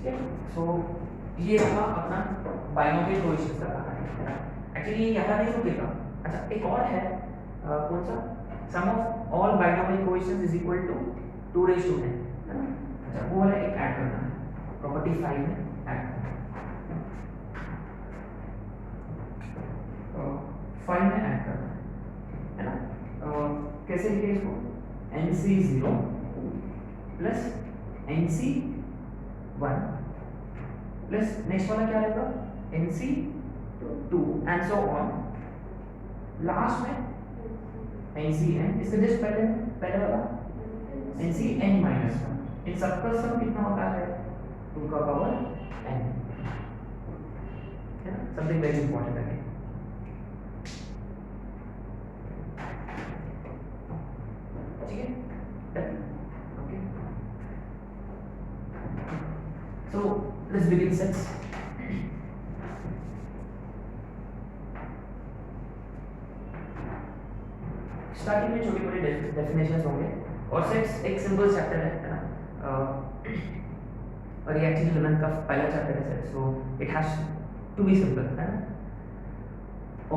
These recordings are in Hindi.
ठीक है। सो ये रहा अपना बाइनोमियल कोएफिशिएंट्स का कहानी। एक्चुअली यहाँ नहीं रुकेगा। अच्छा एक और है कौन सा, sum of all binomial coefficients is equal to 2 raise to 10 है ना। अच्छा वो वाला एक ऐड करना है, प्रॉपर्टी 5 में ऐड करना है, 5 में ऐड करना है ना। कैसे लिखे इसको, NC0 plus NC1 plus next वाला क्या आएगा NC2 and so on, last में NCn, इससे जस्ट पहले वाला NCn माइनस 1, इन सबका सम कितना होता है 2 का पावर n है ना। समथिंग वेरी इंपॉर्टेंट है, ठीक है done okay. So let's begin sets. Starting में छोटे मोटे डेफिनेशंस होंगे और सेट्स एक सिंपल चैप्टर है ना। और ये एक्चुअली 11th का पहला चैप्टर है set, so it has to be simple है ना।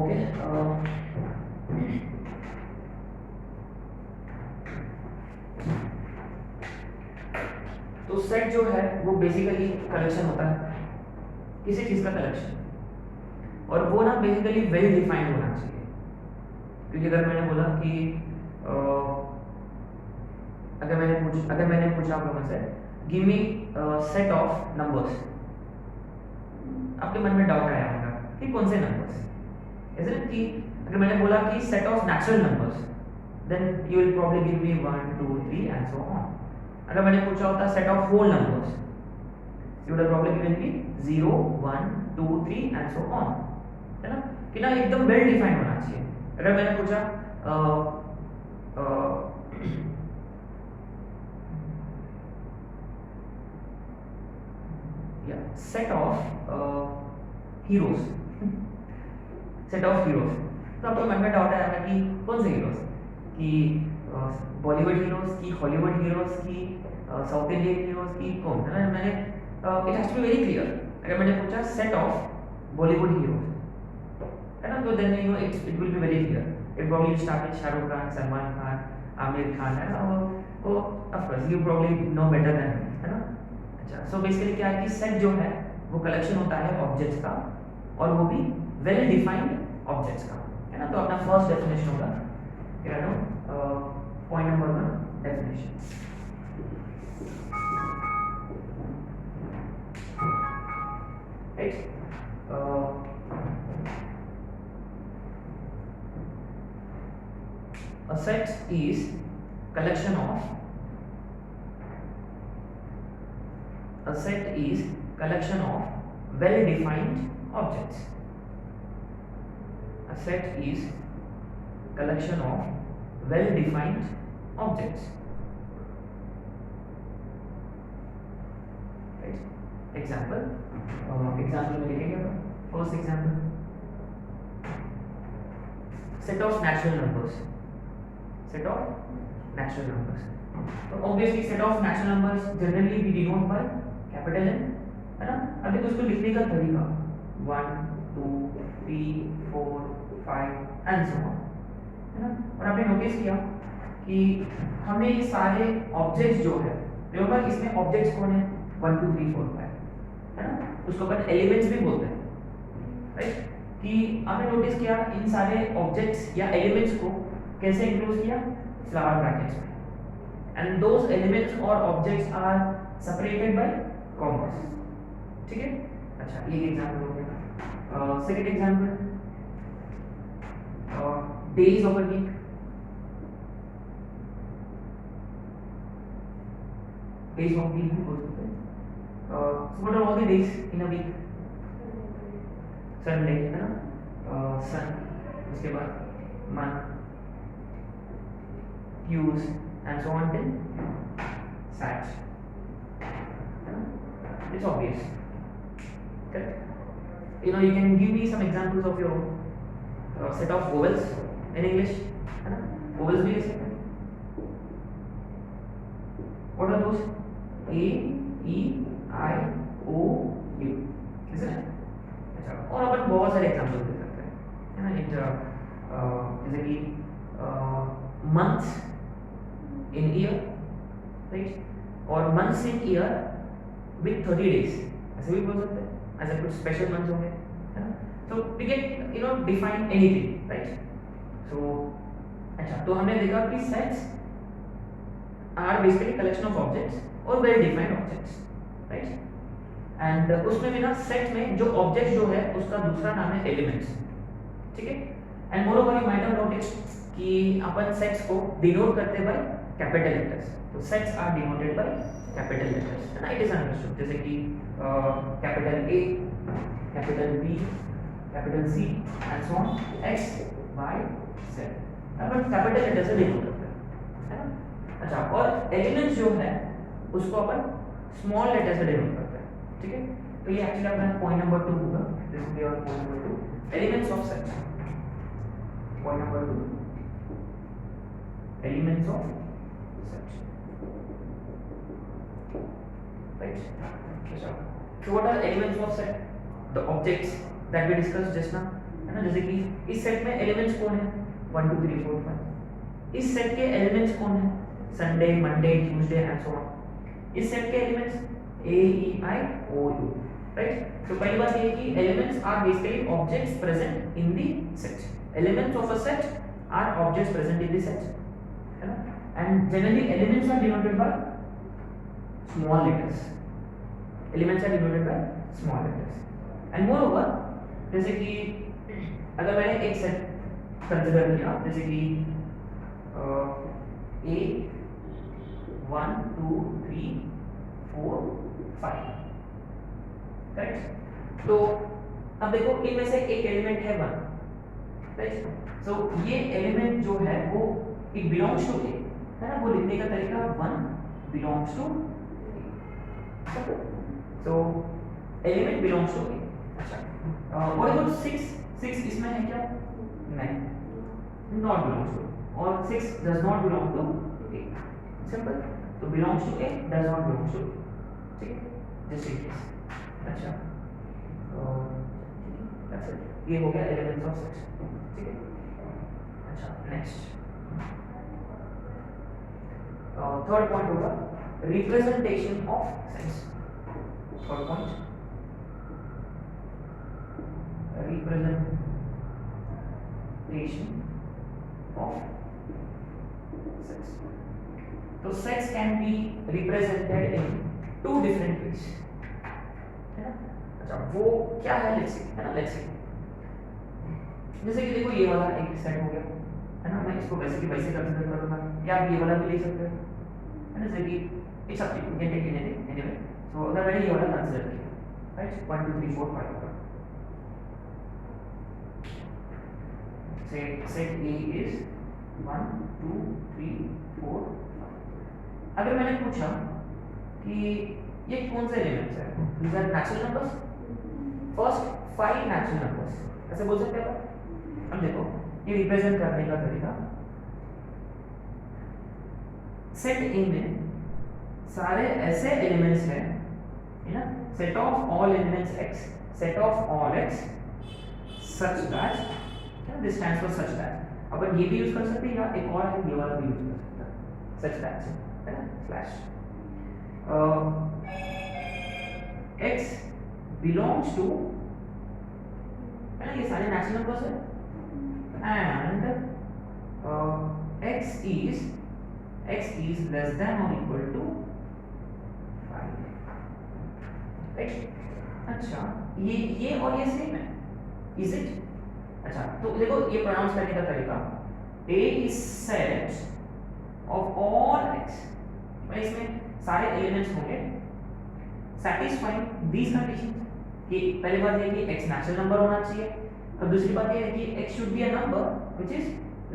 ओके तो सेट जो है वो बेसिकली कलेक्शन होता है किसी चीज का कलेक्शन, और वो ना बेसिकली वेल डिफाइंड होना चाहिए। क्योंकि अगर मैंने बोला कि अगर मैंने पूछा आप लोगों से give me set of numbers, आपके मन में डाउट आया होगा कि कौन से नंबर्स, इज़ इट कि अगर मैंने बोला कि set of natural numbers then you will probably give me 1 2 3 and so on. अगर मैंने पूछा होता set of whole numbers you would have probably given me 0 1 2 3 and so on, है ना। कि ना एकदम वेल डिफाइंड होना चाहिए। अगर मैंने पूछा set of heroes, set of heroes, तो आपको मन में डाउट आएगा कि कौन से हीरोज, कि बॉलीवुड हीरोज की, हॉलीवुड हीरोज की, साउथ इंडियन हीरोज की, कौन है ना। मैंने it has to be very clear. अगर मैंने पूछा सेट ऑफ बॉलीवुड हीरोज है ना, तो then you know it will be very clear. It probably start with Shahrukh Khan, Salman Khan, Aamir Khan, है ना। वो of course you probably know better then, है ना। अच्छा सो बेसिकली क्या है कि सेट जो है वो कलेक्शन होता है ऑब्जेक्ट्स का, और वो भी वेल डिफाइंड ऑब्जेक्ट्स का, है ना। तो अपना फर्स्ट डेफिनेशन होगा point number 1 definition. Right a set is collection of well defined objects. A set is collection of well defined objects. Right? Example में लिखेंगे first example, set of natural numbers. Set of natural numbers. तो obviously set of natural numbers generally we denote by capital N, है ना। अब देखो उसको लिखने का तरीका 1 2 3 4 5 एंड सो ऑन, है ना। और आपने नोटिस किया कि हमें ये सारे ऑब्जेक्ट्स जो है, देखो इसमें ऑब्जेक्ट्स कौन है 1 2 3 4 5, है ना। उसको अपन एलिमेंट्स भी बोलते हैं, राइट। कि आपने नोटिस किया इन सारे ऑब्जेक्ट्स या एलिमेंट्स को कैसे इंक्लूड किया, फ्लावर ब्रैकेट्स में, एंड दोज एलिमेंट्स और objects are separated by commas, ठीक है। अच्छा ये एग्जांपल हो गया। Second example, days of a week, days of week बोल सकते हैं। So what are all the days in a week, Sunday, है ना, सन, उसके बाद month, use and so on till sat. It's obvious, correct? You know, you can give me some examples of your set of vowels in English, है ना। vowels भी ले सकते हैं। What are those? A, E, I, O U, अच्छा, और अपन बहुत सारे एग्जाम्पल दे सकते हैं, है ना। जैसे कि मंथ्स इन ईयर, राइट, और months in year with 30 days, ऐसे भी बोल सकते हैं, ऐसे कुछ स्पेशल मंथ्स होंगे, है ना। तो we can define anything, right. So अच्छा, तो हमने देखा कि sets are basically collection of objects और well defined objects, right. And उसमें भी ना सेट में जो ऑब्जेक्ट जो है उसका दूसरा नाम है एलिमेंट्स, ठीक है। And moreover you might have notice कि अपन सेट्स को डिनोट करते बाय कैपिटल लेटर्स, तो sets are denoted by capital letters, है ना। इट इज अंडरस्टूड, जैसे कि capital A, capital B, capital C and so on, X Y Z, अपन कैपिटल लेटर से डिनोट करते हैं, है ना। अच्छा, और एलिमेंट्स जो है उसको अपन स्मॉल लेटर से डिनोट करते हैं, ठीक है। तो ये एक्चुअली अपना पॉइंट नंबर 2 होगा, this will be our point number 2, elements of set. Point number 2, elements of set, right. So what are elements of set? The objects that we discussed just now, है ना। जैसे कि इस सेट में एलिमेंट्स कौन है, 1 2 3 4 5। इस सेट के एलिमेंट्स कौन है, Sunday, Monday, Tuesday and so on. इस सेट के elements A E I O U, right. तो पहली बात ये है कि elements are basically objects present in the set. Elements of a set are objects present in the set, है ना। And generally elements are denoted by small letters, elements are denoted by small letters. And moreover, जैसे कि अगर मैंने एक सेट कंसीडर किया, जैसे कि A 1 2 3 4 5, राइट। तो अब देखो इनमें से एक एलिमेंट है 1, राइट। सो ये एलिमेंट जो है वो इट बिलोंग्स टू A, है ना। वो लिखने का तरीका 1 belongs to A, so element belongs to A। अच्छा, व्हाट अबाउट 6? 6 इसमें है क्या? नहीं, नॉट बिलोंग्स टू, और 6 does not belong to A, simple. तो belongs to A, does not belongs to A, ठीक है, जस्ट इन केस। अच्छा, दैट्स इट, ये हो गया एलिमेंट्स ऑफ सेट, ठीक है। अच्छा, नेक्स्ट थर्ड पॉइंट होगा representation of sets. Third point, representation of sets. तो sets can be represented in 2 different ways, है ना। अच्छा, वो क्या है, लेट्स सी, है ना। लेट्स सी, जैसे कि देखो ये वाला एक सेट हो गया, है ना। मैं इसको वैसे की वैसे कंसीडर करूंगा, या आप ये वाला भी ले सकते हो, है ना। जैसे कि it's up to you, can take anything anyway. So अगर मैंने ये वाला कंसीडर किया, राइट, 1 2 3 4 5 होगा। Set A is 1 2 3 4 5। अगर मैंने पूछा कि ये कौन से एलिमेंट्स है, these are natural numbers, first 5 natural numbers, ऐसे बोल सकते हैं। अब देखो ये रिप्रेजेंट करने का तरीका, सेट A में सारे ऐसे एलिमेंट्स हैं, है ना। Set of all elements X, set of all X such that, this stands for such that. अपन ये भी यूज कर सकते हैं, या एक और है ये वाला भी यूज कर सकते हैं, सच दैट, है ना, स्लैश। X बिलोंग्स टू, है ना, ये सारे नेचुरल नंबर्स है, and X is less than और इक्वल टू 5, राइट। अच्छा, ये और ये सेम है, इज इट? अच्छा, तो देखो ये प्रोनाउंस करने का तरीका, A is set of all X, मैं इसमें सारे एलिमेंट्स होंगे satisfying these conditions। कि पहली बात ये कि X नेचुरल नंबर होना चाहिए, और दूसरी बात ये है कि X should be a number which is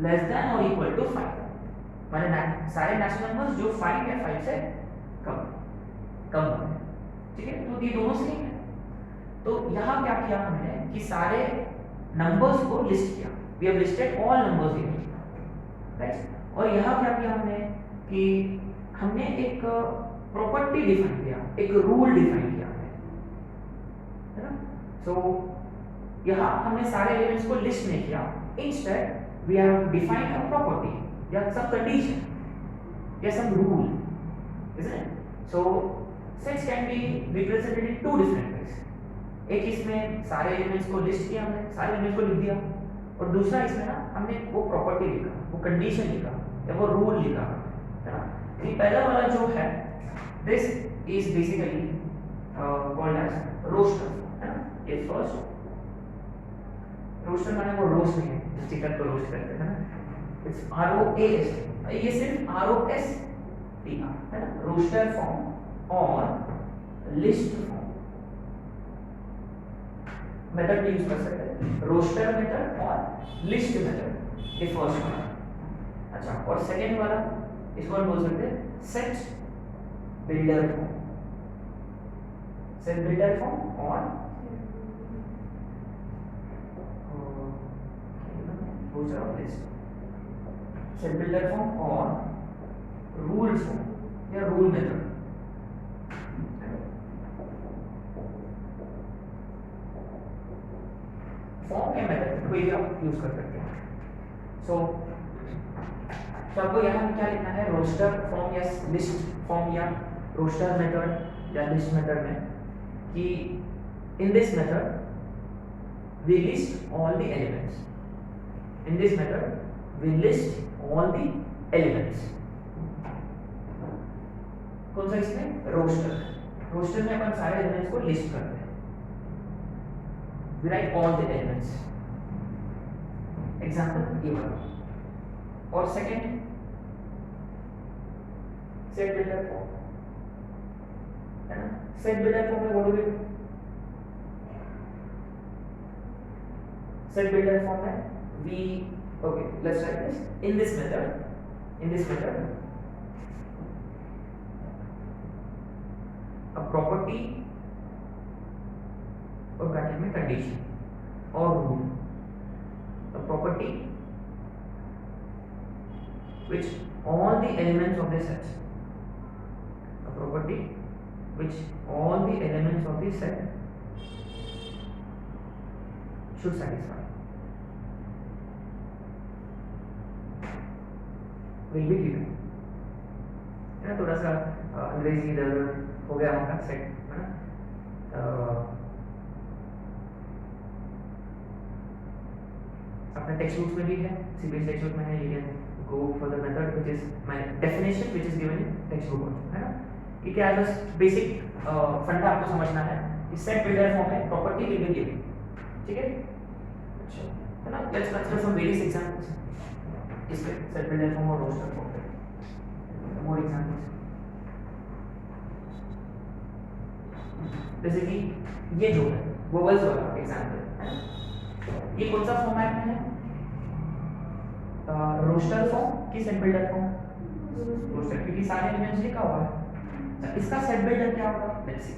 less than or equal to 5, माने सारे नेचुरल नंबर्स जो 5 या 5 से कम हों, ठीक है। तो ये दोनों सेम है। तो यहाँ क्या किया हमने कि सारे नंबर्स को लिस्ट किया, we have listed all numbers here, right. और यहाँ क्या किया हमने कि हमने एक प्रॉपर्टी डिफाइन किया, एक रूल डिफाइन किया है, सो यहाँ हमने सारे एलिमेंट्स को लिस्ट नहीं किया, instead we have defined a property या सम कंडीशन या some rule, isn't it? So sets can be represented in two different ways. एक इसमें सारे एलिमेंट्स को लिस्ट किया हमने, सारे एलिमेंट्स को लिख दिया, और दूसरा इसमें ना हमने वो प्रॉपर्टी लिखा, वो कंडीशन लिखा या वो रूल लिखा, है ना। ये पहला वाला जो है, this is basically called as roster, है ना। ये फर्स्ट रोस्टर माने वो रोस्ट नहीं है, जो चिकन को रोस्ट करते हैं ना, इट्स ROAS, ये सिर्फ ROS लिखा है ना, रोस्टर फॉर्म और लिस्ट फॉर्म मेथड भी यूज कर सकते हैं, रोस्टर मेथड और लिस्ट मेथड, ये फर्स्ट वाला। अच्छा, और सेकंड वाला इसको हम बोल सकते हैं set builder form, set builder form और रोस्टर और लिस्ट, सेट बिल्डर फॉर्म और रूल फॉर्म या रूल मेथड। फॉर्म के मेथड कोई भी आप यूज कर सकते हैं। सो आपको यहाँ क्या लिखना है, रोस्टर फॉर्म या लिस्ट फॉर्म या रोस्टर मेथड या लिस्ट मेथड में कि in this method we list all the elements, in this method we list all the elements। कौन सा इसमें, रोस्टर, रोस्टर में अपन सारे एलिमेंट्स को लिस्ट करते हैं, we write all the elements, example ये वाला। और सेकंड सेट बिल्डर फॉर्म, है ना। सेट बिल्डर फॉर्म में what do we do, set builder form है, we okay let's write this in this method a property और ब्रैकेट में कंडीशन और rule, a property which all the elements of the set, a property which all the elements of the set should satisfy, will be given, है ना। थोड़ा सा अंग्रेजी इधर हो गया हमारा सेट, है ना। अपने टेक्स्ट बुक में भी है, सीबीएसई टेक्स्ट बुक में है, you can go for the method which is my definition which is given in text book, है ना। कि क्या बस बेसिक फंडा आपको समझना है, इस सेट बिल्डर फॉर्म में प्रॉपर्टी विल बी गिवन, ठीक है। अच्छा, है ना। Let's consider some various examples इसके सेट बिल्डर फॉर्म और रोस्टर फॉर्म पे, मोर एग्जांपल्स। जैसे कि ये जो है वोवेल्स वाला एग्जांपल है, ये कौन सा फॉर्मेट में है, रोस्टर फॉर्म की सेट बिल्डर फॉर्म, रोस्टर, क्योंकि सारे एलिमेंट्स लिखा हुआ है। इसका सेट बिल्डर क्या होगा, लेट्स सी।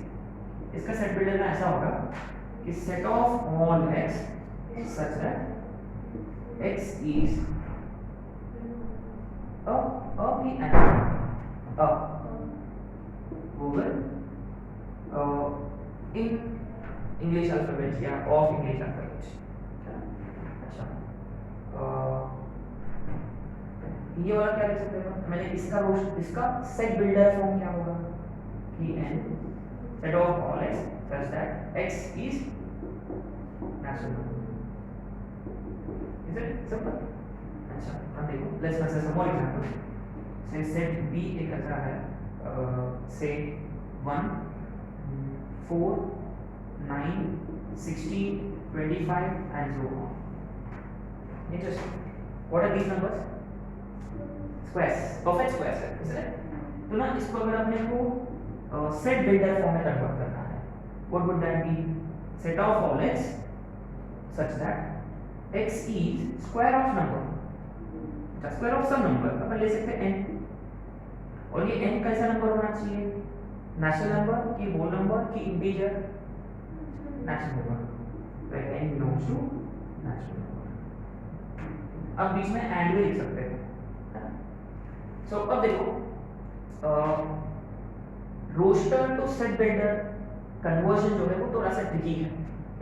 इसका सेट बिल्डर में ऐसा होगा कि set of all x such that x is p and a vowel in English alphabet या of English alphabet। अच्छा, ये वाला क्या लिख सकते हैं, मैंने इसका सेट बिल्डर फॉर्म क्या होगा कि n set of all x such that x is natural number, is it simple। अच्छा, अब देखो let's consider some more example. से सेट b एक ऐसा है, से 1 4 9 16 25 and so on। Interesting, what are these numbers, squares, perfect squares है, isn't it। तो ना इसको अगर अपने को सेट बिल्डर फॉर्म में कन्वर्ट करना है, what would that be, set of all x such that x is square of number, square of some number, अपन ले सकते हैं n, और ये n कैसा नंबर होना चाहिए, नेचुरल नंबर की होल नंबर की integer, natural number, where n belongs to natural number। अब बीच में एंड भी लिख सकते हैं। सो अब देखो roster to set builder conversion जो है वो थोड़ा सा ट्रिकी है,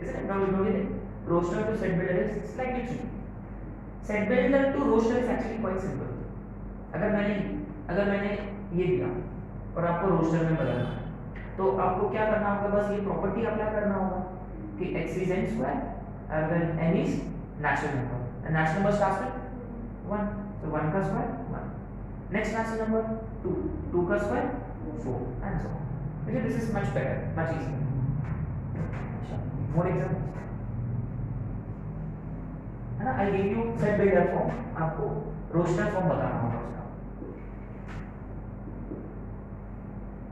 isn't it? Now don't you think roster to set builder is slightly tricky? Set builder to roster is actually quite simple. अगर मैंने ये दिया और आपको रोस्टर में बदलना है, तो आपको क्या करना होगा? बस ये प्रॉपर्टी अप्लाई करना होगा कि x is n square and then n is natural number. And natural number starts with 1, so 1 का square 1. Next natural number 2, 2 का square 4, and so on. Okay, this is much better, much easier. More examples. है ना? I give you set builder form, आपको रोस्टर फॉर्म बताना होगा उसका,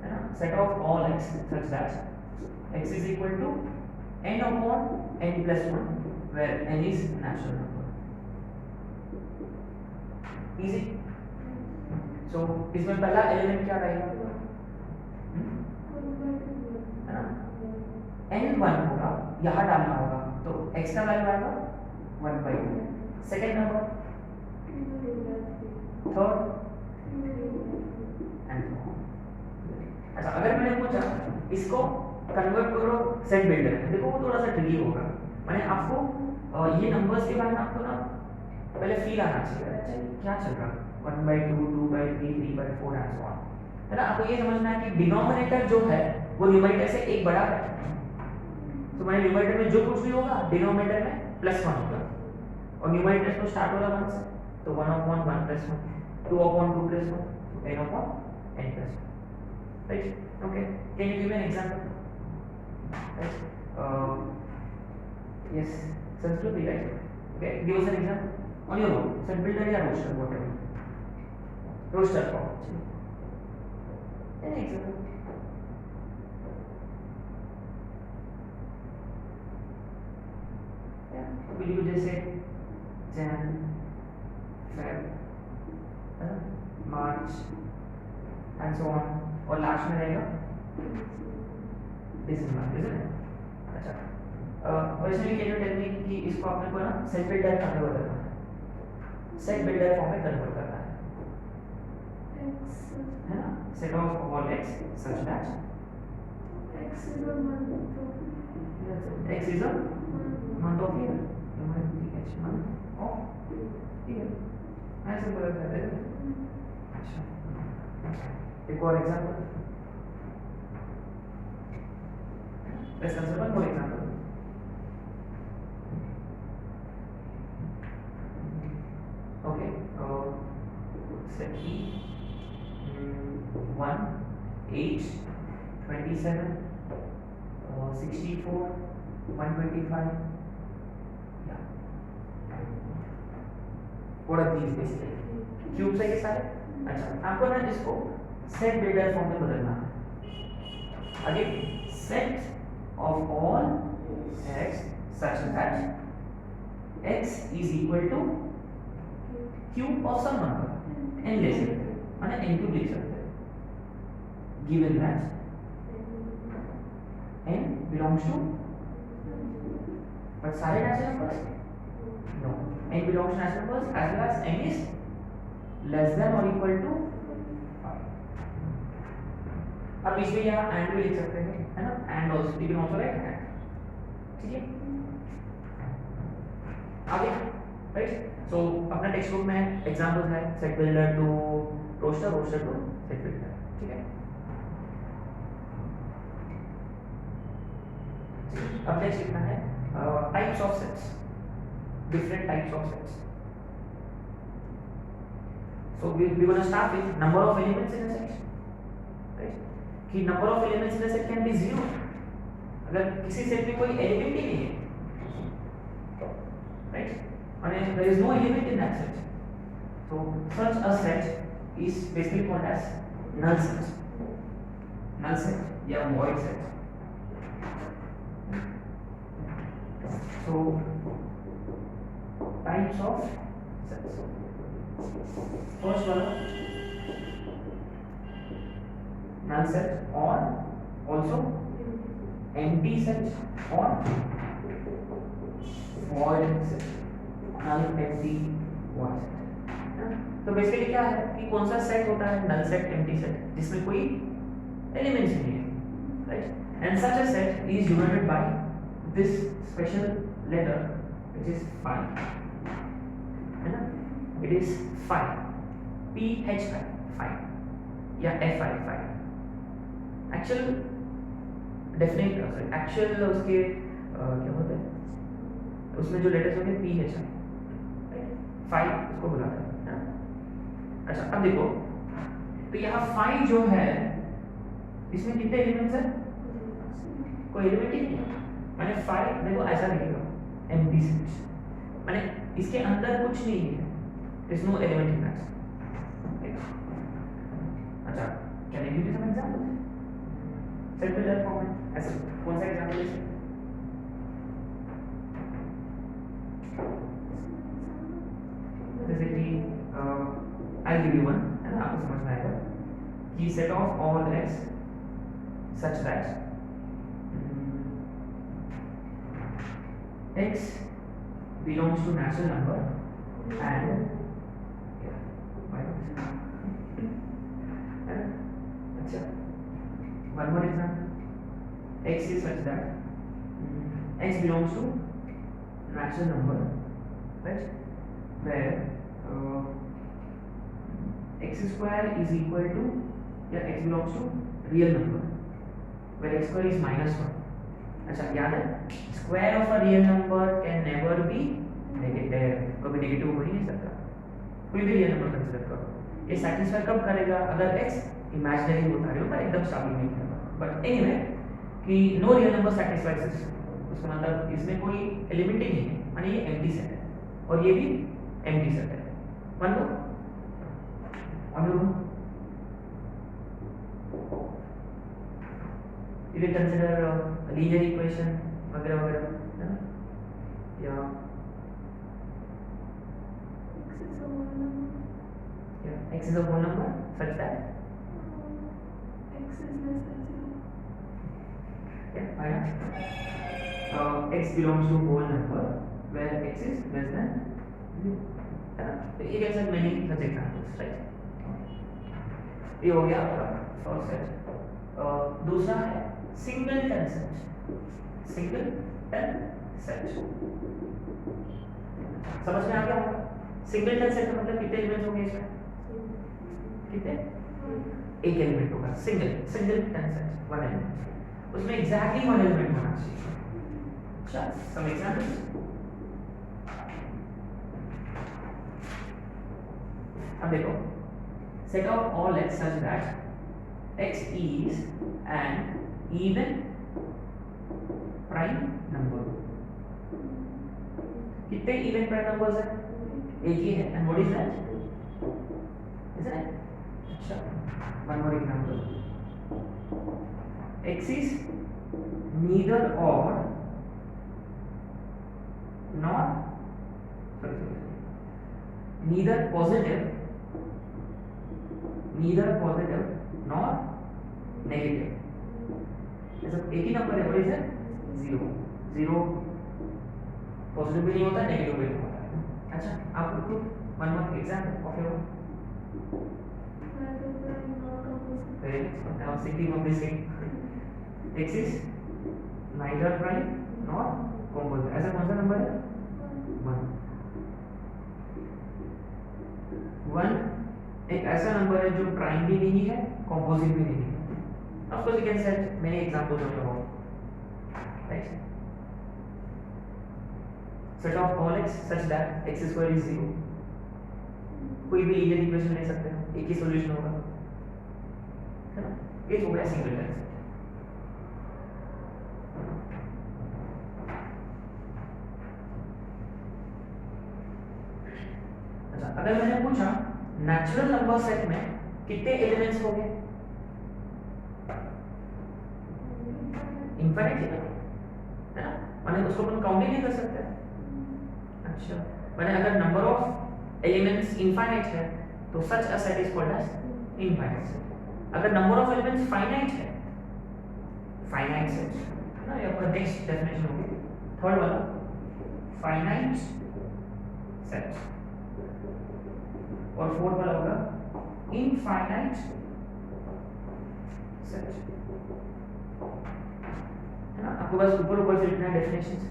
है ना? Set of all x such that x is equal to n upon n plus 1, where n is natural number. Easy. So इसमें पहला एलिमेंट क्या रहेगा? है ना? n1 होगा, यहाँ डालना होगा, तो x का वैल्यू आएगा 1/2. Second number, third, and so on. अच्छा, अगर मैंने पूछा इसको कन्वर्ट करो सेट बिल्डर में, देखो वो थोड़ा सा ट्रिकी होगा. मैंने आपको ये नंबर्स के बारे में आपको ना पहले फील आना चाहिए, अच्छा क्या चल रहा है, 1/2, 2/3, 3/4 एंड सो ऑन, है ना? आपको ये समझना है कि डिनोमिनेटर जो है वो न्यूमरेटर से एक बड़ा है. तो मैंने न्यूमरेटर में जो कुछ भी होगा डिनोमिनेटर में +1 होगा, और न्यूमरेटर तो स्टार्ट होगा 1 से, तो 1/1 + 1, 2/2 + 1, so n/n + 1. Right? Okay. Can you give me an example? Right? Yes. Sanskrit, right? Okay. Give us an example on your own. Set builder or roster, whatever. Roster form. An example. Yeah. Will you just say Jan, Feb, March, and so on? और लास्ट में रहेगा दिसंबर, isn't it? अच्छा, वैसे कैन यू टेल मी कि इसको आपने को ना सेट बिल्डर कहाँ बदलना है? सेट बिल्डर फॉर्म में कन्वर्ट करना है, है ना? Set of all x such that x is a month of year. month of year. ऐसे बोला जाता है. अच्छा, एक और example. Let's consider one more example. Okay, set E 1, 8, 27, 64, 125. Yeah. What are these basically? Cubes है ये सारे. अच्छा, आपको ना इसको सेट बिल्डर फॉर्म में बदलना है. Again set of all x such that x is equal to cube of some number, n ले सकते हैं, माने n क्यूब लिख सकते हैं, given that n belongs to, but सारे natural numbers? No, n belongs to natural numbers as well as n is less than or equal to 5. अब इसमें यहाँ and भी लिख सकते हैं, है ना? and also you can also write and. ठीक है, आगे राइट. सो अपना टेक्स्ट बुक में एग्जांपल्स है set builder to roster, roster to set builder. ठीक है, अब नेक्स्ट लिखना है types of sets, different types of sets. So we gonna start with number of elements in a set, right? कि number of elements in a set can be 0. अगर किसी सेट में कोई एलिमेंट ही नहीं है, right? And there is no element in that set, so such a set is basically called as null set. Null set या void set. So types of sets. First one, null set or also empty set or void set. null, empty, void set. तो बेसिकली क्या है कि कौन सा सेट होता है? null set, empty set, जिसमें कोई एलिमेंट्स नहीं है, right? And such a set is denoted by this special letter which is phi, है ना, it is phi, phi, phi या fi, phi actual definite actual उसके क्या बोलते हैं उसमें जो लेटर्स होंगे पी एच फाइव उसको बुलाते हैं ना। अच्छा अब देखो तो यहाँ फाइव जो है इसमें कितने एलिमेंट्स है, कोई एलिमेंट ही नहीं है, मैंने फाइव देखो ऐसा लिखेगा एम्प्टी सेट, मैंने इसके अंदर कुछ नहीं है, there's no element in that। अच्छा can I give you some examples circular format, ऐसे कौन सा एग्जांपल ले सकते हैं? जैसे कि I'll give you one, है ना, आपको समझ में आएगा कि set of all x such that x belongs to natural number and अच्छा one more example, x is such that x belongs to natural number, right, where x square is equal to या x belongs to real number where x square is -1। अच्छा याद है square of a real number can never be negative, कभी नेगेटिव हो ही नहीं सकता, कोई भी रियल नंबर कंसीडर करो। ये सेटिस्फाई कब करेगा, अगर x इमेजिनरी बता रहे हो पर एकदम स्टेबल नहीं करेगा। बट एनीवे कि no real number satisfies this, उसका मतलब इसमें कोई एलिमेंट ही नहीं है, माने ये एम्प्टी सेट है और ये भी एम्प्टी सेट है। मान लो अभी you can consider linear equation वगैरह वगैरह है ना, या x is a whole number such that x is less than 0. yeah, x belongs to whole number where x is less than 0, है ना। तो ये कैसे many such examples, right। ये हो गया आपका फर्स्ट सेट। दूसरा है सिंगलटन सेट, सिंगलटन सेट समझ में आ गया होगा। सिंगलटन सेट का मतलब कितने एलिमेंट्स होंगे इसमें, कितने, एक एलिमेंट होगा, सिंगलटन सेट वन एलिमेंट, उसमें एग्जैक्टली वन एलिमेंट होना चाहिए। अच्छा सम एग्जांपल्स, अब देखो set of all x such that x is an even prime number। कितने even prime numbers है, एक ही है, and what is that, isn't it? अच्छा one more example, x is neither odd nor neither positive nor negative, ऐसा एक ही नंबर है, what is it, zero, zero positive भी नहीं होता नेगेटिव भी नहीं होता। अच्छा आप खुद one more example of your, I was thinking of this thing, x is neither prime nor composite, ऐसा कौन सा नंबर है, वन एक ऐसा नंबर है जो प्राइम भी नहीं है कॉम्पोजिट भी नहीं है। Of course you can set many examples of your, right. Set of all x such that x square is 0, कोई भी लीनियर इक्वेशन ले सकते हैं, एक ही सॉल्यूशन होगा, है ना। ये हो गया सिंगलटन सेट। अच्छा अगर मैंने पूछा नेचुरल नंबर सेट में कितने एलिमेंट्स होंगे, इनफाइनाइट है ना, माने उसको अपन काउंट ही नहीं कर सकते। अच्छा माने अगर नंबर ऑफ एलिमेंट्स इनफाइनाइट है तो such a set is called as infinite set. अगर नंबर ऑफ एलिमेंट्स फाइनाइट है, फाइनाइट सेट है ना, ये आपका नेक्स्ट डेफिनेशन होगी, थर्ड वाला फाइनाइट सेट, और फोर्थ वाला होगा इनफाइनाइट सेट, है ना। अब आपको बस ऊपर ऊपर से लिखना है definitions.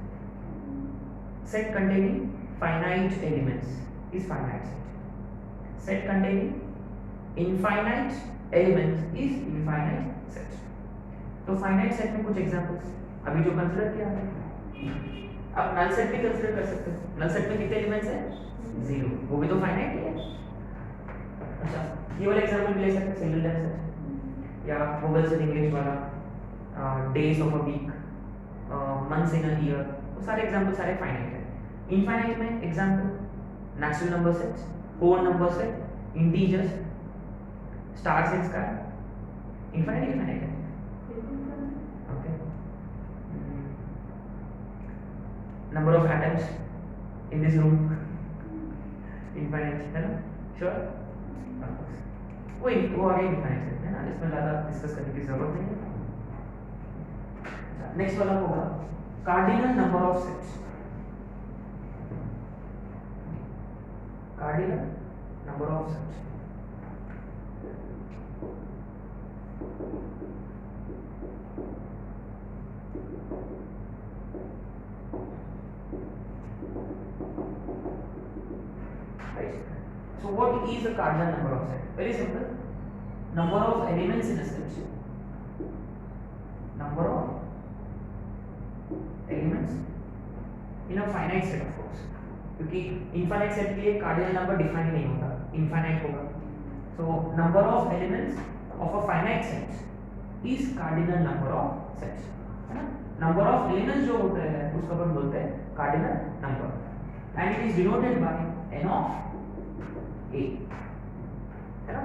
Set containing finite elements is finite set. Set containing infinite elements is infinite set. तो फाइनाइट सेट में कुछ एग्जांपल्स अभी जो कंसीडर किया है, आप नल सेट भी कंसीडर कर सकते हो. नल सेट में कितने एलिमेंट्स हैं? 0. वो भी तो फाइनाइट ही है. अच्छा, ये वाला एग्जांपल भी ले सकते हैं, सिंगलटन सेट या वोवेल सेट इंग्लिश वाला, days of a week, months in a year. वो सारे एग्जांपल सारे फाइनाइट है. इनफाइनाइट में example natural number sets, whole number set, integers, stars in sky. Infinite infinite है. Okay. Number of atoms in this room infinite है ना? श्योर. वो आगे इनफाइनाइट है ना, इसमें ज़्यादा डिस्कस करने की जरूरत नहीं है. नेक्स्ट वाला होगा cardinal number of sets. Cardinal number of sets. Right. So what is a cardinal number of set? Very simple. Number of elements in a set. Number of elements in a finite set of course. क्योंकि infinite set के लिए cardinal number डिफाइन नहीं होता, infinite होगा. So number of elements of a finite set is cardinal number of sets. है ना? Number of elements जो होते हैं उसको अपन बोलते हैं cardinal number, and it is denoted by n of a. है ना?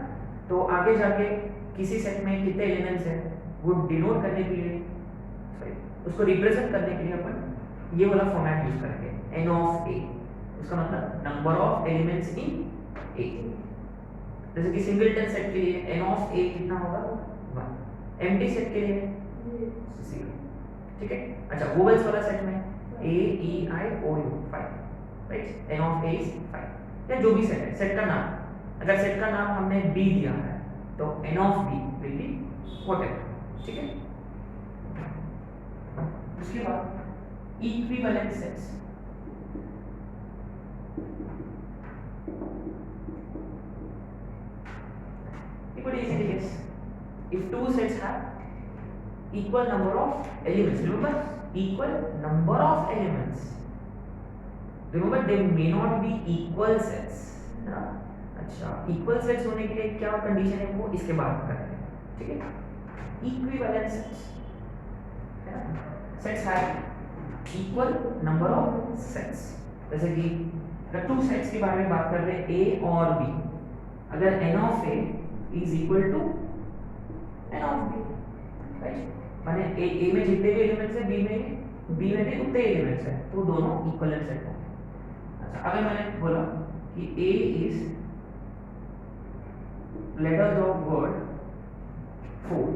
तो आगे जाके किसी सेट में कितने एलिमेंट्स हैं वो डिनोट करने के लिए, सॉरी, उसको रिप्रेजेंट करने के लिए अपन ये वाला फॉर्मेट यूज करेंगे, n of a. उसका मतलब number of elements in a. जैसे कि सिंगलटन सेट के लिए n of a कितना होगा? 1. एम्प्टी सेट के लिए 0. ठीक है. अच्छा, वोवेल्स वाला सेट में a e i o u 5, right. n of a is 5. या जो भी सेट है, सेट का नाम, अगर सेट का नाम हमने b दिया है तो n of b will be whatever. ठीक है. उसके बाद equivalent sets. It would easily guess if two sets have equal number of elements. Remember, equal number of elements. Remember, they may not be equal sets. है ना? अच्छा, equal sets होने के लिए क्या कंडीशन है वो इसके बाद करेंगे. ठीक है. Equivalent sets. है ना? Sets have equal number of sets. जैसे कि अगर टू सेट्स के बारे में बात कर रहे हैं A और B, अगर n of A is equal to n of B, right? माने A में जितने भी एलिमेंट्स हैं B में भी उतने एलिमेंट्स हैं, तो दोनों इक्विवेलेंट सेट होंगे. अच्छा, अगर मैंने बोला कि A is letters of word 4,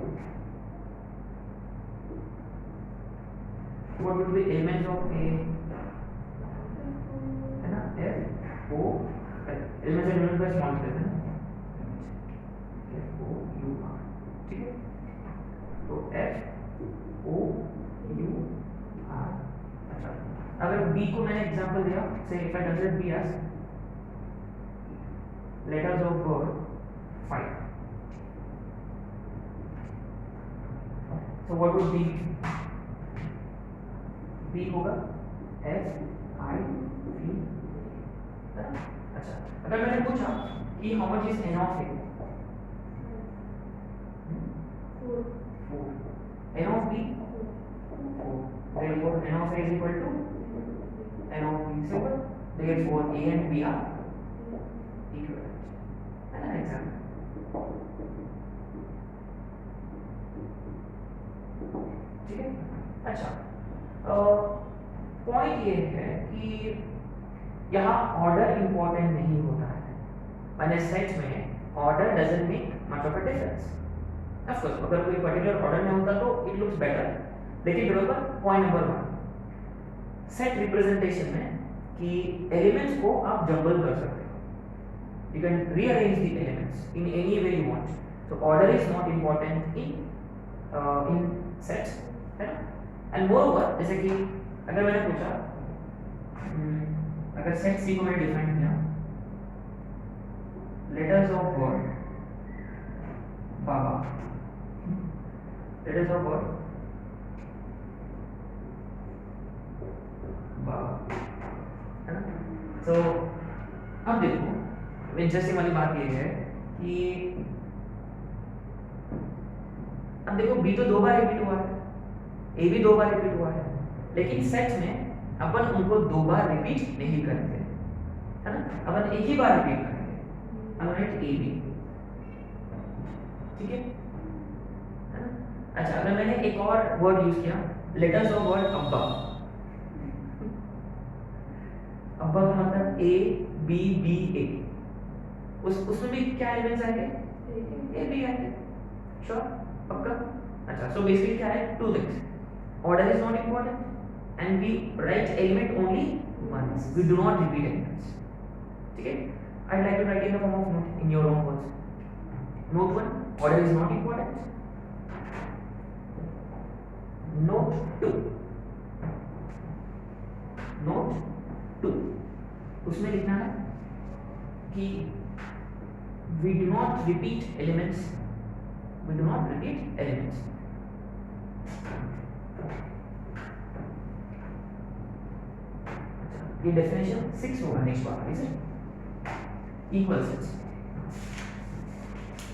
what would be elements of A? है ना? F O, elements एलिमेंट का स्मॉल लेते हैं ना, F O U R. ठीक है. तो F O U R. अच्छा, अगर B को मैंने एग्जांपल दिया, से if I consider B as letters of word 5, so what would be? B होगा F I V. अच्छा, अगर मैंने पूछा कि how much is n of A? 4. n of B? 4. Therefore n of A is equal to n of B. Simple. Therefore A and B are equivalent. And an example. ठीक है. अच्छा, पॉइंट ये है कि यहाँ ऑर्डर इंपॉर्टेंट नहीं होता है. मैंने सेट में order doesn't make much of a difference. Of course अगर कोई पर्टिकुलर ऑर्डर में होता तो इट लुक्स बेटर, लेकिन remember point number 1, set representation में कि एलिमेंट्स को आप जंबल कर सकते हो. You can rearrange the elements in any way you want. So order is not important in sets, है ना. एंड मोर ओवर जैसे कि अगर मैंने पूछा अगर सेट सी को मैंने डिफाइन किया लेटर्स ऑफ वर्ड बाबा, लेटर्स ऑफ वर्ड बाबा, है ना? सो अब देखो इंटरेस्टिंग वाली बात ये है कि अब देखो बी तो 2 बार रिपीट हुआ है, ए भी 2 बार रिपीट हुआ है, लेकिन सेट में अपन उनको 2 बार रिपीट नहीं करते, है ना? अपन एक ही बार रिपीट करेंगे, अब राइट ए बी, ठीक है ना? अच्छा अगर मैंने एक और वर्ड यूज किया लेटर्स ऑफ वर्ड अब्बा, अब्बा का मतलब ए बी बी ए, उसमें भी क्या एलिमेंट्स आएंगे? ए बी आएंगे, श्योर, पक्का? अच्छा सो बेसिकली क्या है, two things, order is not important and we write element only once, we do not repeat elements, ठीक है? I'd like to write in the form of note in your own words. Note 1, order is not important. Note 2, note 2, उसमें लिखना है कि we do not repeat elements, we do not repeat elements. ये डेफिनेशन 6 होगा next bar, is it? Equal sets,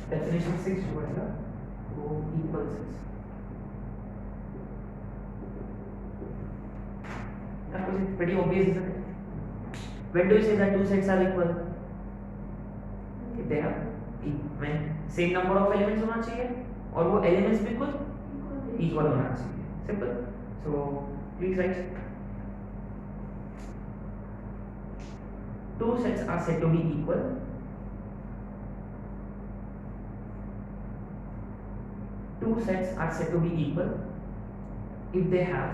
definition 6 जो है वो equal sets, that was pretty obvious, isn't it? When do you say that two sets are equal? If they have when same number of elements होना चाहिए और वो elements बिल्कुल equal होना चाहिए, simple. So please write two sets are said to be equal two sets are said to be equal if they have